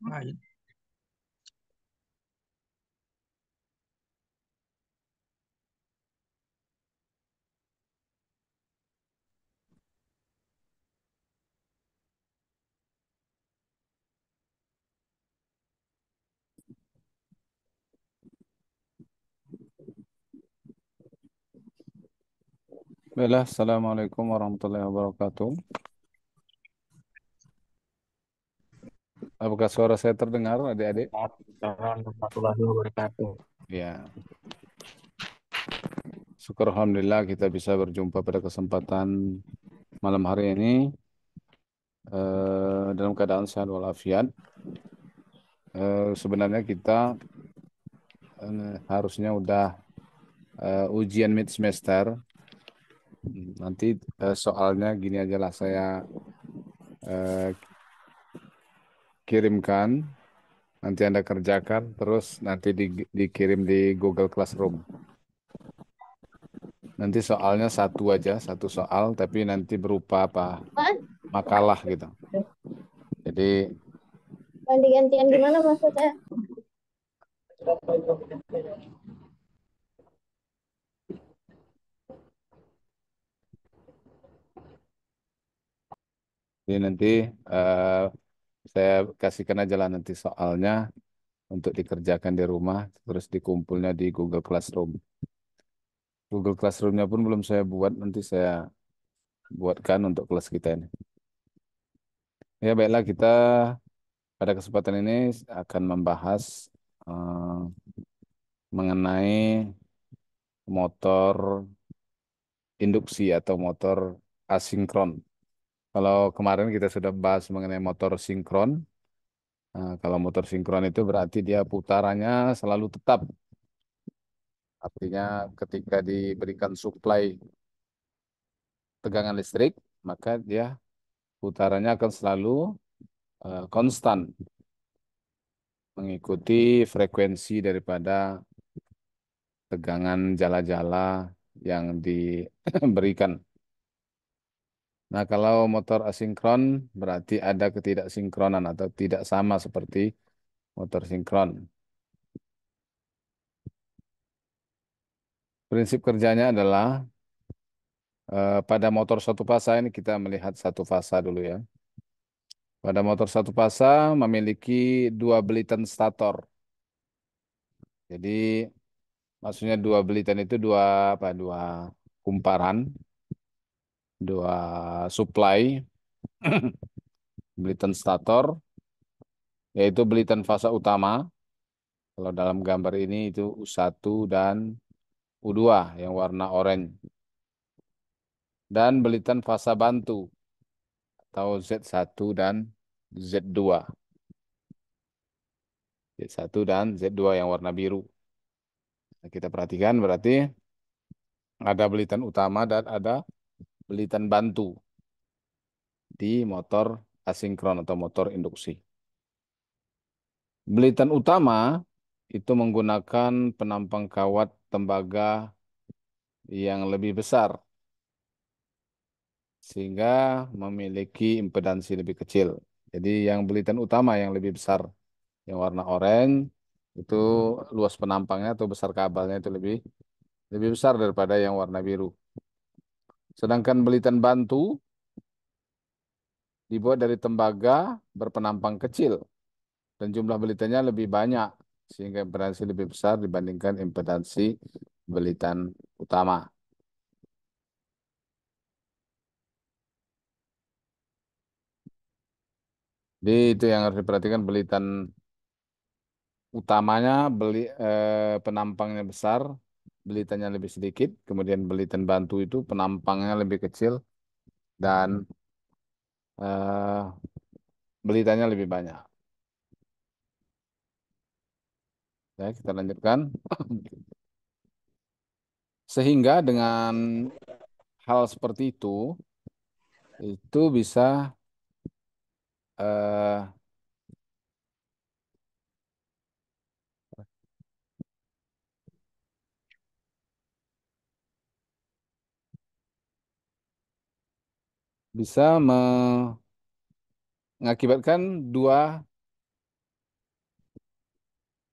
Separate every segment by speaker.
Speaker 1: Baik.
Speaker 2: Baiklah, Assalamualaikum warahmatullahi wabarakatuh. Apakah suara saya terdengar, adik-adik?
Speaker 1: Waalaikumsalam warahmatullahi wabarakatuh.
Speaker 2: Ya, syukur Alhamdulillah kita bisa berjumpa pada kesempatan malam hari ini dalam keadaan sehat walafiat. Sebenarnya kita harusnya udah ujian mid semester. Nanti soalnya gini aja lah, saya eh, kirimkan, nanti Anda kerjakan, terus nanti dikirim di Google Classroom. Nanti soalnya satu aja, satu soal, tapi nanti berupa apa? Makalah gitu. Jadi
Speaker 3: Ganti-gantian gimana maksudnya?
Speaker 2: nanti eh, saya kasihkan aja lah nanti soalnya untuk dikerjakan di rumah, terus dikumpulnya di Google Classroom. Google Classroomnya pun belum saya buat, nanti saya buatkan untuk kelas kita ini. Ya baiklah, kita pada kesempatan ini akan membahas eh, mengenai motor induksi atau motor asinkron. Kalau kemarin kita sudah bahas mengenai motor sinkron. Kalau motor sinkron itu berarti dia putarannya selalu tetap. Artinya ketika diberikan suplai tegangan listrik, maka dia putarannya akan selalu konstan mengikuti frekuensi daripada tegangan jala-jala yang diberikan. Nah, kalau motor asinkron berarti ada ketidaksinkronan atau tidak sama seperti motor sinkron. Prinsip kerjanya adalah pada motor satu fasa ini kita melihat satu fasa dulu ya. Pada motor satu fasa memiliki dua belitan stator. Jadi maksudnya dua belitan itu dua apa? Dua kumparan, dua supply belitan stator, yaitu belitan fasa utama. Kalau dalam gambar ini itu U1 dan U2 yang warna oranye. Dan belitan fasa bantu atau Z1 dan Z2. Z1 dan Z2 yang warna biru. Nah, kita perhatikan berarti ada belitan utama dan ada belitan bantu di motor asinkron atau motor induksi. Belitan utama itu menggunakan penampang kawat tembaga yang lebih besar sehingga memiliki impedansi lebih kecil. Jadi yang belitan utama yang lebih besar, yang warna oranye itu luas penampangnya atau besar kabelnya itu lebih lebih besar daripada yang warna biru. Sedangkan belitan bantu dibuat dari tembaga berpenampang kecil dan jumlah belitannya lebih banyak sehingga impedansi lebih besar dibandingkan impedansi belitan utama. Jadi itu yang harus diperhatikan, belitan utamanya penampangnya besar, belitannya lebih sedikit, kemudian belitan bantu itu penampangnya lebih kecil dan eh, belitannya lebih banyak. Ya, kita lanjutkan. Sehingga dengan hal seperti itu eh, bisa mengakibatkan dua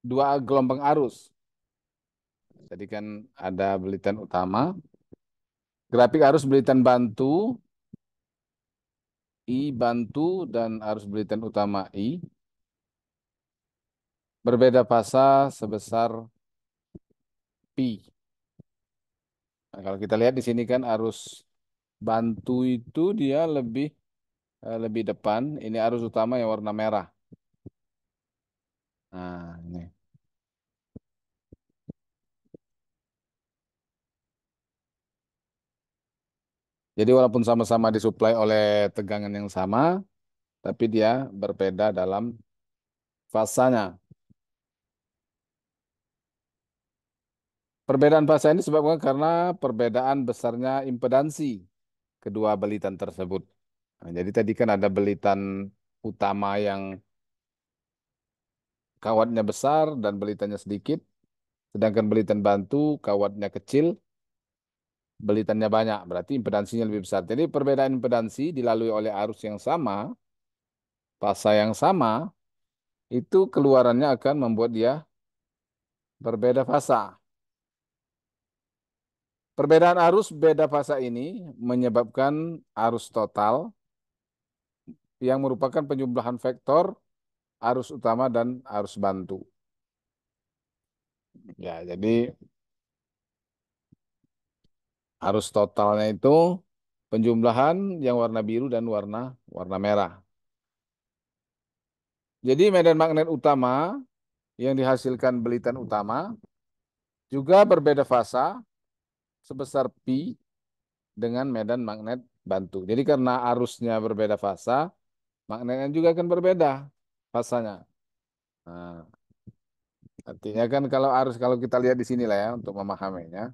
Speaker 2: dua gelombang arus. Jadi kan ada belitan utama, grafik arus belitan bantu, I bantu dan arus belitan utama I berbeda fasa sebesar pi. Nah, kalau kita lihat di sini kan arus bantu itu dia lebih depan. Ini arus utama yang warna merah. Nah, ini. Jadi walaupun sama-sama disuplai oleh tegangan yang sama, tapi dia berbeda dalam fasanya. Perbedaan fasa ini disebabkan karena perbedaan besarnya impedansi kedua belitan tersebut. Nah, jadi tadi kan ada belitan utama yang kawatnya besar dan belitannya sedikit, sedangkan belitan bantu kawatnya kecil, belitannya banyak, berarti impedansinya lebih besar. Jadi perbedaan impedansi dilalui oleh arus yang sama, fasa yang sama, itu keluarannya akan membuat dia berbeda fasa. Perbedaan arus beda fasa ini menyebabkan arus total yang merupakan penjumlahan vektor arus utama dan arus bantu. Ya, jadi arus totalnya itu penjumlahan yang warna biru dan warna warna merah. Jadi medan magnet utama yang dihasilkan belitan utama juga berbeda fasa sebesar pi dengan medan magnet bantu. Jadi karena arusnya berbeda fasa, magnetnya juga akan berbeda fasanya. Nah, artinya kan kalau kita lihat di sini lah ya untuk memahaminya.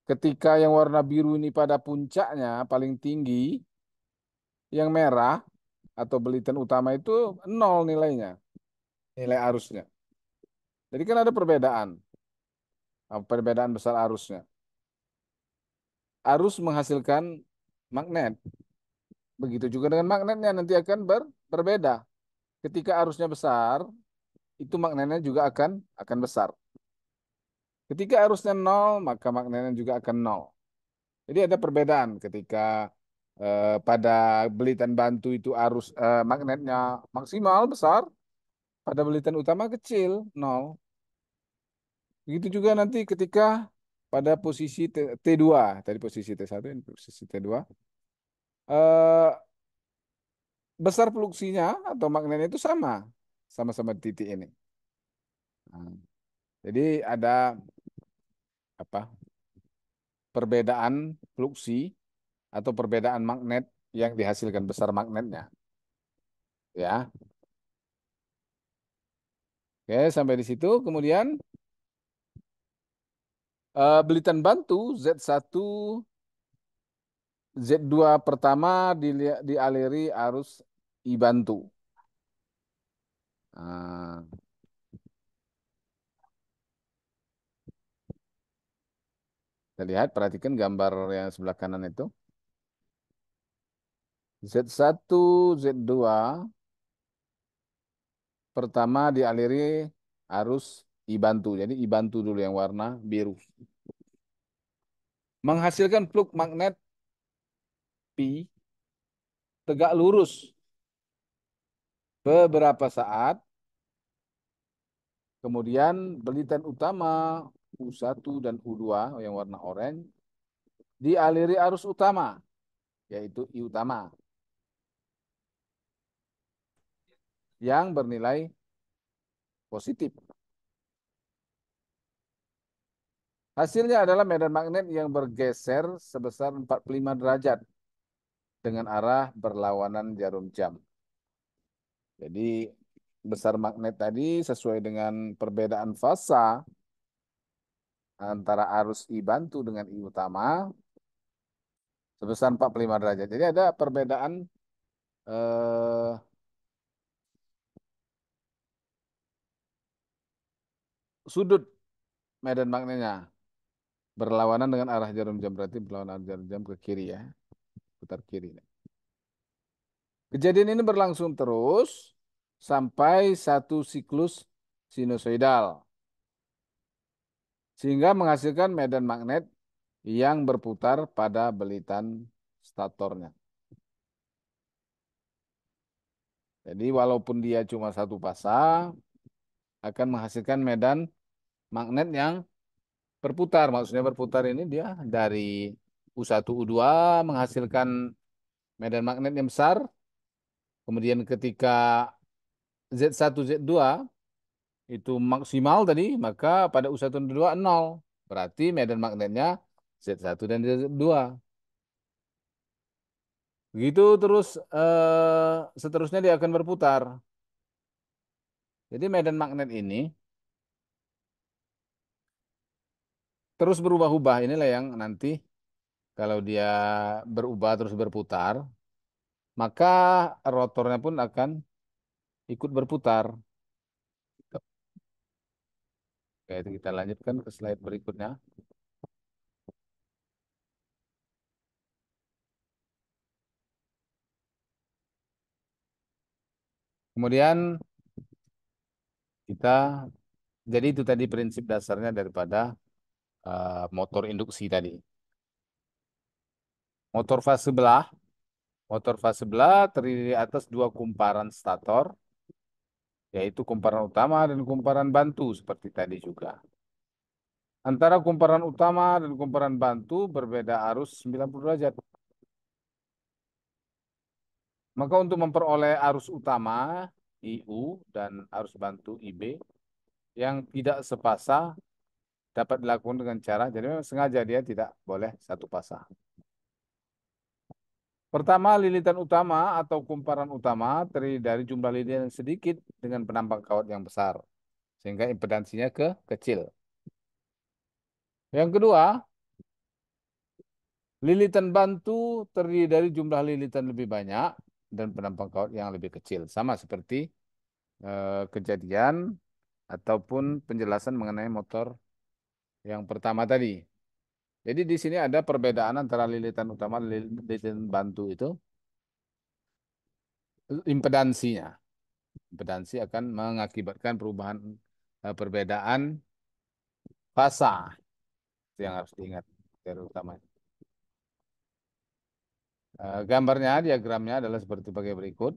Speaker 2: Ketika yang warna biru ini pada puncaknya paling tinggi, yang merah atau belitan utama itu nol nilainya, nilai arusnya. Jadi kan ada perbedaan besar arusnya. Arus menghasilkan magnet. Begitu juga dengan magnetnya nanti akan berbeda. Ketika arusnya besar, itu magnetnya juga akan besar. Ketika arusnya nol, maka magnetnya juga akan nol. Jadi ada perbedaan ketika pada belitan bantu itu magnetnya maksimal besar, pada belitan utama kecil, nol. Begitu juga nanti ketika pada posisi T2, tadi posisi T1, ini posisi T2, eh, besar fluksinya atau magnetnya itu sama-sama di titik ini. Nah, jadi ada apa? Perbedaan fluksi atau perbedaan magnet yang dihasilkan besar magnetnya, ya. Oke, sampai di situ. Kemudian belitan bantu Z1, Z2 pertama dialiri arus I bantu. Nah, kita lihat, perhatikan gambar yang sebelah kanan itu. Z1, Z2 pertama dialiri arus I bantu. Jadi I bantu dulu yang warna biru. Menghasilkan fluk magnet Pi tegak lurus beberapa saat. Kemudian belitan utama U1 dan U2 yang warna oranye dialiri arus utama, yaitu I utama, yang bernilai positif. Hasilnya adalah medan magnet yang bergeser sebesar 45 derajat dengan arah berlawanan jarum jam. Jadi besar magnet tadi sesuai dengan perbedaan fasa antara arus I bantu dengan I utama sebesar 45 derajat. Jadi ada perbedaan eh, sudut medan magnetnya berlawanan dengan arah jarum jam, berarti berlawanan jarum jam ke kiri ya, putar kiri. Kejadian ini berlangsung terus sampai satu siklus sinusoidal. Sehingga menghasilkan medan magnet yang berputar pada belitan statornya. Jadi walaupun dia cuma satu pasang, akan menghasilkan medan magnet yang berputar. Maksudnya berputar ini dia dari U1, U2 menghasilkan medan magnet yang besar. Kemudian ketika Z1, Z2 itu maksimal tadi, maka pada U1 dan U2 nol. Berarti medan magnetnya Z1 dan Z2. Begitu terus seterusnya dia akan berputar. Jadi medan magnet ini terus berubah-ubah. Inilah yang nanti kalau dia berubah terus berputar, maka rotornya pun akan ikut berputar. Oke, itu kita lanjutkan ke slide berikutnya. Kemudian kita, jadi itu tadi prinsip dasarnya daripada motor induksi tadi. Motor fase sebelah, motor fase sebelah terdiri atas dua kumparan stator, yaitu kumparan utama dan kumparan bantu seperti tadi juga. Antara kumparan utama dan kumparan bantu berbeda arus 90 derajat. Maka untuk memperoleh arus utama IU dan arus bantu IB yang tidak sepasang dapat dilakukan dengan cara, jadi memang sengaja dia tidak boleh satu pasang. Pertama, lilitan utama atau kumparan utama terdiri dari jumlah lilin yang sedikit dengan penampang kawat yang besar, sehingga impedansinya kecil. Yang kedua, lilitan bantu terdiri dari jumlah lilitan lebih banyak dan penampang kawat yang lebih kecil. Sama seperti kejadian ataupun penjelasan mengenai motor yang pertama tadi. Jadi di sini ada perbedaan antara lilitan utama dan lilitan bantu itu impedansinya. Impedansi akan mengakibatkan perubahan perbedaan fasa. Itu yang harus diingat dari utama. Gambarnya, diagramnya adalah seperti bagai berikut.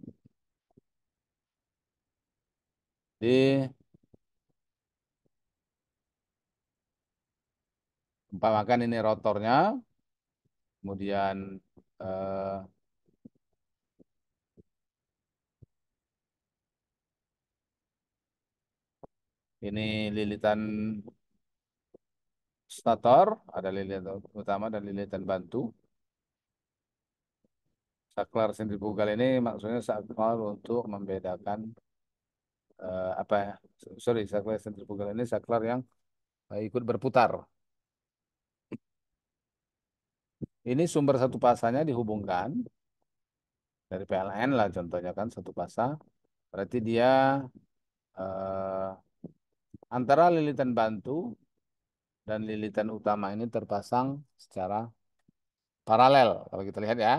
Speaker 2: Umpamakan ini rotornya, kemudian eh, ini lilitan stator, ada lilitan utama dan lilitan bantu. Saklar sentrifugal ini maksudnya saklar untuk membedakan apa ya? Sorry, saklar sentrifugal ini saklar yang ikut berputar. Ini sumber satu pasanya dihubungkan dari PLN lah contohnya kan satu pasang. Berarti dia eh, antara lilitan bantu dan lilitan utama ini terpasang secara paralel. Kalau kita lihat ya,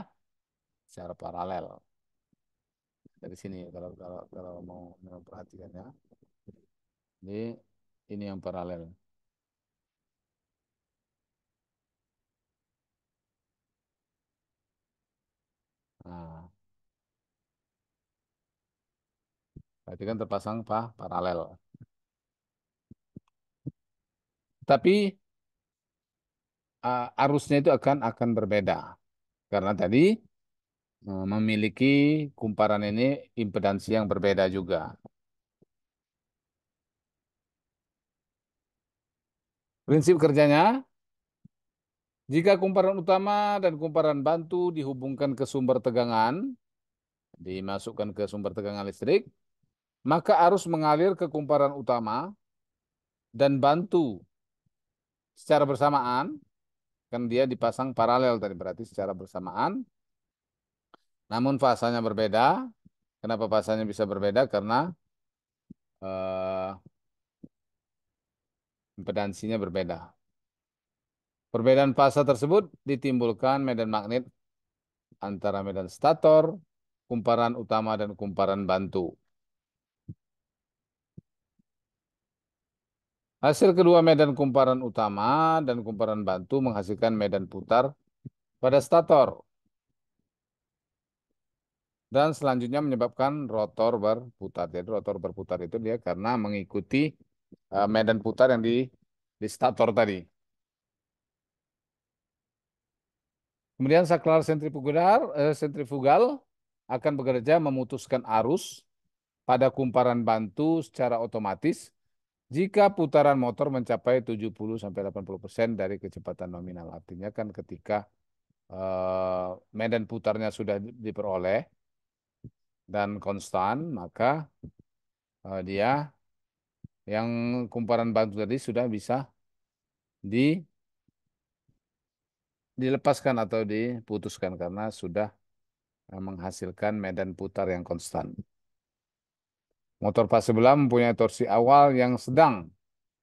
Speaker 2: secara paralel. Dari sini kalau mau memperhatikannya. Jadi ini yang paralel. Nah, berarti kan terpasang paralel. Tapi arusnya itu akan berbeda karena tadi memiliki kumparan ini impedansi yang berbeda juga. Prinsip kerjanya, jika kumparan utama dan kumparan bantu dihubungkan ke sumber tegangan, dimasukkan ke sumber tegangan listrik, maka arus mengalir ke kumparan utama dan bantu secara bersamaan, kan dia dipasang paralel tadi, berarti secara bersamaan, namun fasanya berbeda. Kenapa fasanya bisa berbeda? Karena eh, impedansinya berbeda. Perbedaan fasa tersebut ditimbulkan medan magnet antara medan stator, kumparan utama, dan kumparan bantu. Hasil kedua medan kumparan utama dan kumparan bantu menghasilkan medan putar pada stator. Dan selanjutnya menyebabkan rotor berputar. Jadi rotor berputar itu dia karena mengikuti medan putar yang di stator tadi. Kemudian saklar sentrifugal akan bekerja memutuskan arus pada kumparan bantu secara otomatis jika putaran motor mencapai 70-80% dari kecepatan nominal. Artinya kan ketika medan putarnya sudah diperoleh dan konstan, maka dia yang kumparan bantu tadi sudah bisa di, dilepaskan atau diputuskan karena sudah menghasilkan medan putar yang konstan. Motor fase sebelah mempunyai torsi awal yang sedang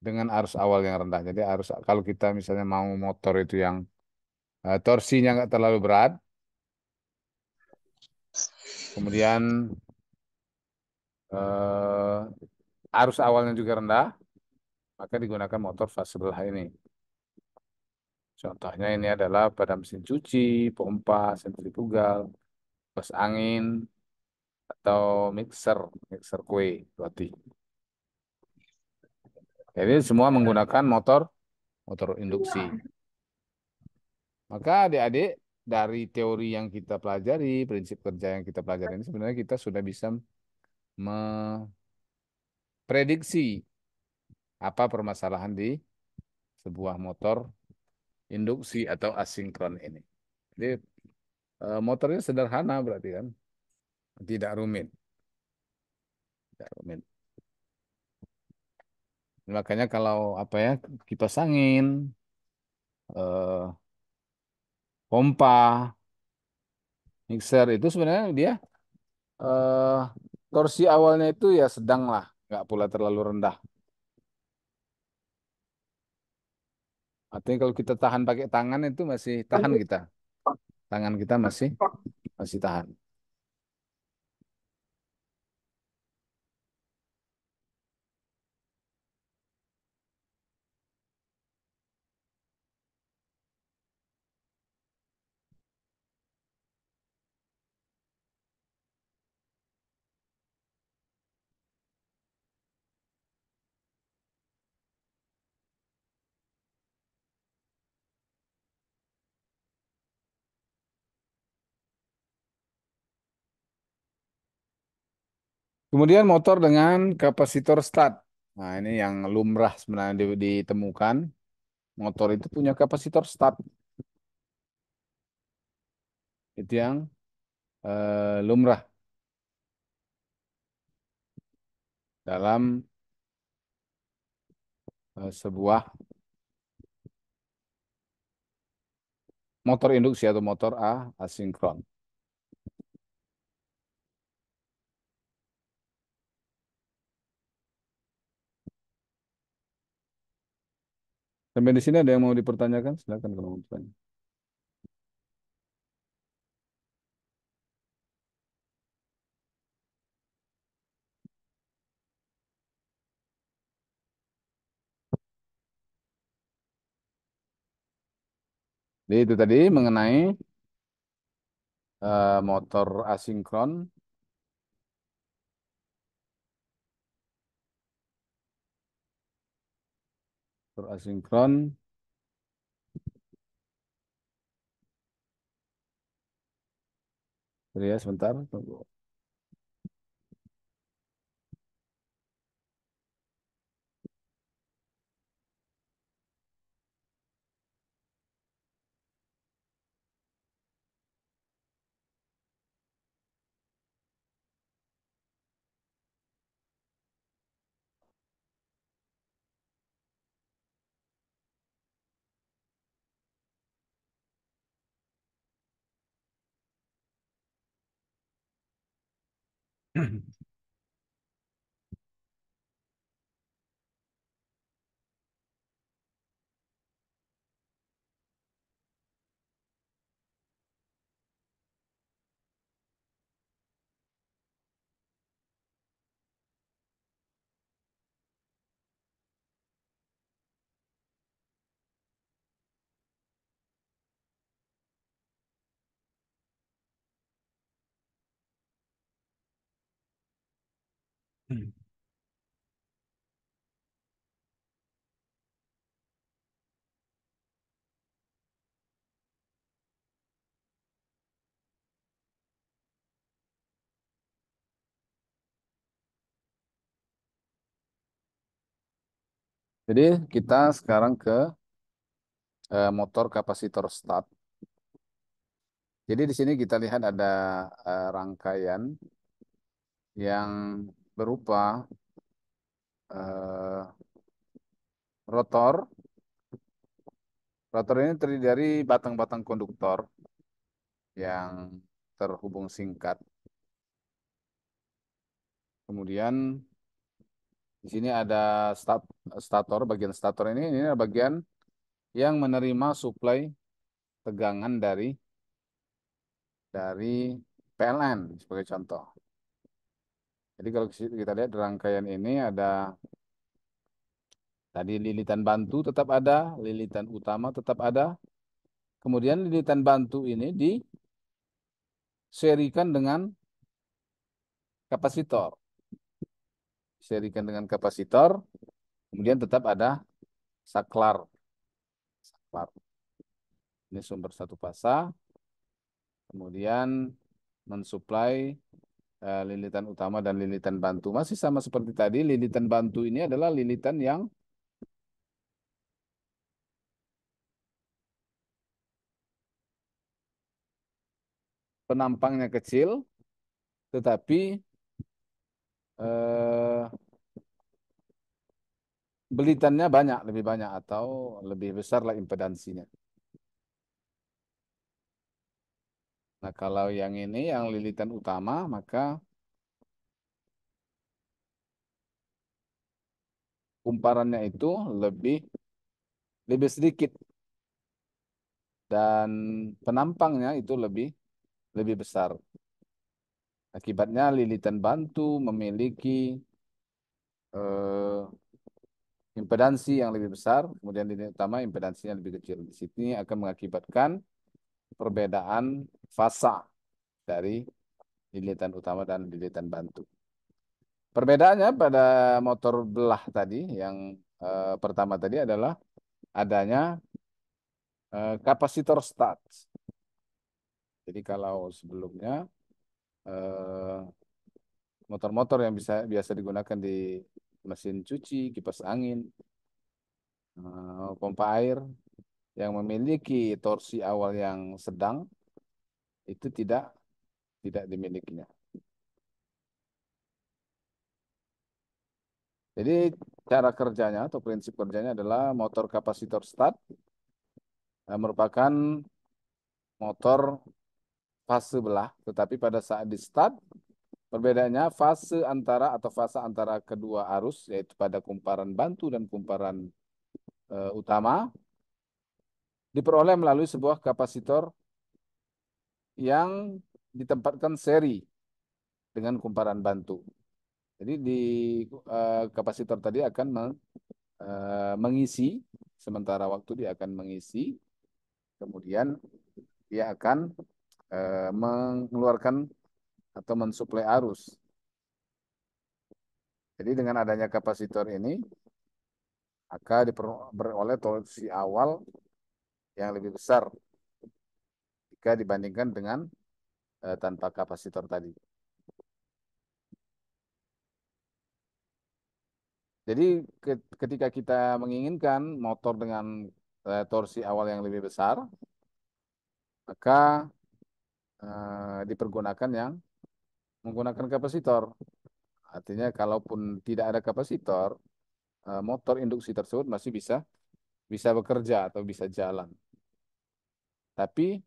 Speaker 2: dengan arus awal yang rendah. Jadi arus kalau kita misalnya mau motor itu yang torsinya nggak terlalu berat, kemudian arus awalnya juga rendah, maka digunakan motor fase sebelah ini. Contohnya ini adalah pada mesin cuci, pompa, sentrifugal, kipas angin, atau mixer kue, roti. Jadi semua menggunakan motor motor induksi. Maka adik-adik dari teori yang kita pelajari, prinsip kerja yang kita pelajari ini sebenarnya kita sudah bisa memprediksi apa permasalahan di sebuah motor induksi atau asinkron ini. Jadi motornya sederhana berarti kan, tidak rumit, tidak rumit. Makanya kalau apa ya kipas angin, eh, pompa, mixer itu sebenarnya dia eh, torsi awalnya itu ya sedang lah, nggak pula terlalu rendah. Artinya kalau kita tahan pakai tangan itu masih tahan kita, tangan kita masih masih tahan. Kemudian motor dengan kapasitor start. Nah ini yang lumrah sebenarnya ditemukan. Motor itu punya kapasitor start. Itu yang lumrah dalam sebuah motor induksi atau motor asinkron. Sampai di sini ada yang mau dipertanyakan? Silakan kalau mau bertanya. Jadi itu tadi mengenai motor asinkron. Motor asinkron. Jadi ya sebentar. Tunggu. Jadi kita sekarang ke motor kapasitor start. Jadi di sini kita lihat ada rangkaian yang berupa eh, rotor. Rotor ini terdiri dari batang-batang konduktor yang terhubung singkat. Kemudian di sini ada stator. Bagian stator ini adalah bagian yang menerima suplai tegangan dari PLN sebagai contoh. Jadi kalau kita lihat di rangkaian ini ada tadi lilitan bantu tetap ada, lilitan utama tetap ada. Kemudian lilitan bantu ini diserikan dengan kapasitor. Diserikan dengan kapasitor, kemudian tetap ada saklar. Saklar. Ini sumber satu fasa, kemudian mensuplai lilitan utama dan lilitan bantu. Masih sama seperti tadi, lilitan bantu ini adalah lilitan yang penampangnya kecil, tetapi eh, belitannya banyak, lebih banyak atau lebih besar lah impedansinya. Nah, kalau yang ini, yang lilitan utama, maka kumparannya itu lebih lebih sedikit dan penampangnya itu lebih lebih besar. Akibatnya lilitan bantu memiliki eh, impedansi yang lebih besar, kemudian lilitan utama impedansinya lebih kecil. Di sini akan mengakibatkan perbedaan fasa dari lilitan utama dan lilitan bantu. Perbedaannya pada motor belah tadi, yang pertama tadi adalah adanya kapasitor start. Jadi kalau sebelumnya eh, motor-motor yang biasa digunakan di mesin cuci, kipas angin, pompa air yang memiliki torsi awal yang sedang itu tidak dimilikinya. Jadi cara kerjanya atau prinsip kerjanya adalah motor kapasitor start merupakan motor fase belah, tetapi pada saat di start perbedaannya fase antara kedua arus yaitu pada kumparan bantu dan kumparan utama diperoleh melalui sebuah kapasitor yang ditempatkan seri dengan kumparan bantu. Jadi di kapasitor tadi akan mengisi sementara waktu dia akan mengisi, kemudian dia akan mengeluarkan atau mensuplai arus. Jadi dengan adanya kapasitor ini maka diperoleh torsi awal yang lebih besar jika dibandingkan dengan tanpa kapasitor tadi. Jadi ketika kita menginginkan motor dengan torsi awal yang lebih besar, maka dipergunakan yang menggunakan kapasitor. Artinya kalaupun tidak ada kapasitor, motor induksi tersebut masih bisa bisa bekerja atau bisa jalan. Tapi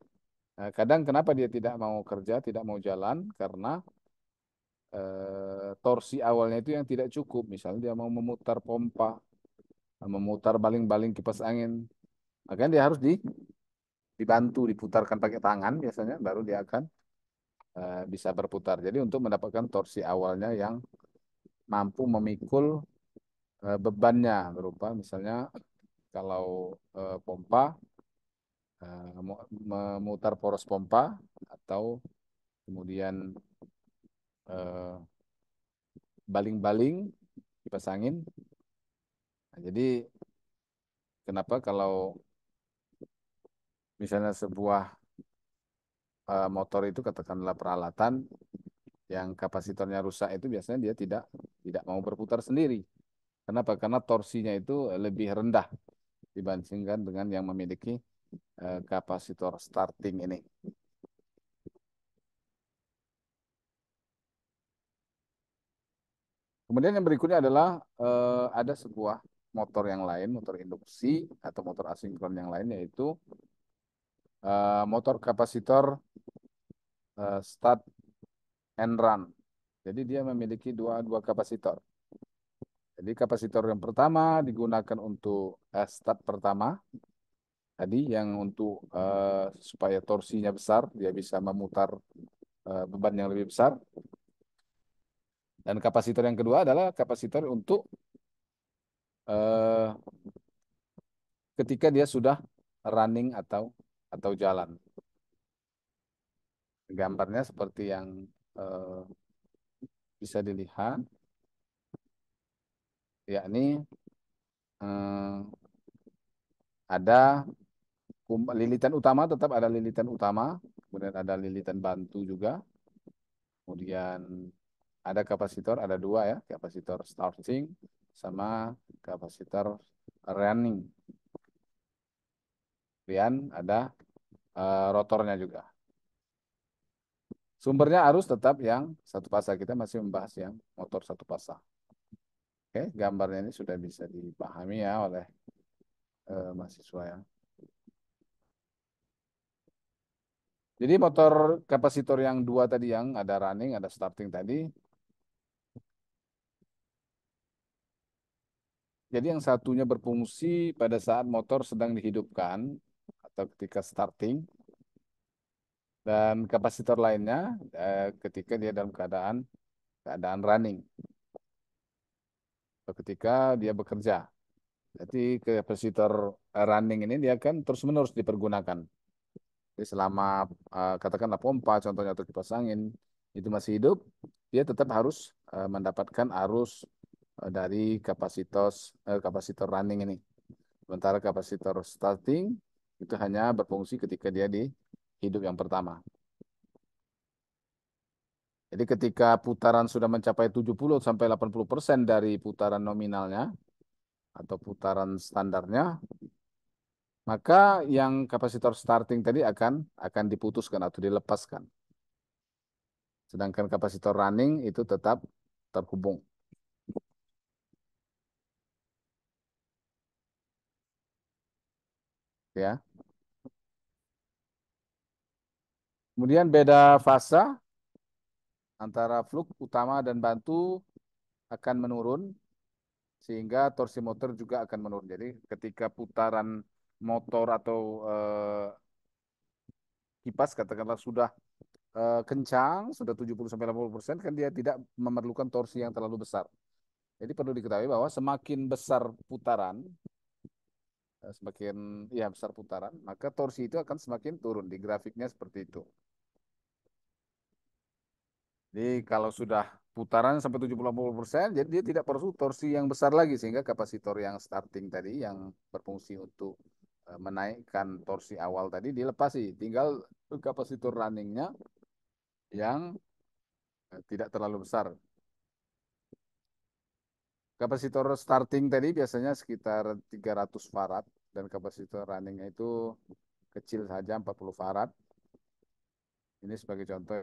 Speaker 2: kadang kenapa dia tidak mau kerja, tidak mau jalan? Karena torsi awalnya itu yang tidak cukup. Misalnya dia mau memutar pompa, memutar baling-baling kipas angin, maka dia harus dibantu, diputarkan pakai tangan biasanya, baru dia akan bisa berputar. Jadi untuk mendapatkan torsi awalnya yang mampu memikul bebannya berupa misalnya kalau pompa memutar poros pompa atau kemudian eh, baling-baling kipas angin. Nah, jadi kenapa kalau misalnya sebuah motor itu katakanlah peralatan yang kapasitornya rusak itu biasanya dia tidak mau berputar sendiri. Kenapa? Karena torsinya itu lebih rendah dibandingkan dengan yang memiliki kapasitor starting ini. Kemudian yang berikutnya adalah ada sebuah motor yang lain, motor induksi atau motor asinkron yang lain, yaitu motor kapasitor start and run. Jadi dia memiliki dua kapasitor. Jadi kapasitor yang pertama digunakan untuk start pertama, tadi yang untuk supaya torsinya besar, dia bisa memutar beban yang lebih besar. Dan kapasitor yang kedua adalah kapasitor untuk ketika dia sudah running atau jalan. Gambarnya seperti yang bisa dilihat, yakni ada lilitan utama, tetap ada lilitan utama, kemudian ada lilitan bantu juga, kemudian ada kapasitor, ada dua ya, kapasitor starting sama kapasitor running. Kemudian ada rotornya juga. Sumbernya arus tetap yang satu pasang. Kita masih membahas yang motor satu pasang. Oke, gambarnya ini sudah bisa dipahami ya oleh mahasiswa ya. Jadi motor kapasitor yang dua tadi, yang ada running, ada starting tadi. Jadi yang satunya berfungsi pada saat motor sedang dihidupkan atau ketika starting. Dan kapasitor lainnya ketika dia dalam keadaan running. Atau ketika dia bekerja. Jadi kapasitor running ini dia akan terus-menerus dipergunakan. Jadi selama katakanlah pompa contohnya atau kipas angin itu masih hidup, dia tetap harus mendapatkan arus dari kapasitor running ini. Sementara kapasitor starting itu hanya berfungsi ketika dia di hidup yang pertama. Jadi ketika putaran sudah mencapai 70 sampai 80% dari putaran nominalnya atau putaran standarnya, maka yang kapasitor starting tadi akan diputuskan atau dilepaskan. Sedangkan kapasitor running itu tetap terhubung. Ya. Kemudian beda fase antara fluk utama dan bantu akan menurun sehingga torsi motor juga akan menurun. Jadi ketika putaran motor atau kipas katakanlah sudah kencang, sudah 70 sampai 80%, kan dia tidak memerlukan torsi yang terlalu besar. Jadi perlu diketahui bahwa semakin besar putaran, besar putaran, maka torsi itu akan semakin turun. Di grafiknya seperti itu. Jadi kalau sudah putaran sampai 70-80%, jadi dia tidak perlu torsi yang besar lagi, sehingga kapasitor yang starting tadi yang berfungsi untuk menaikkan torsi awal tadi dilepasi. Tinggal kapasitor runningnya yang tidak terlalu besar. Kapasitor starting tadi biasanya sekitar 300 farad dan kapasitor runningnya itu kecil saja 40 farad. Ini sebagai contoh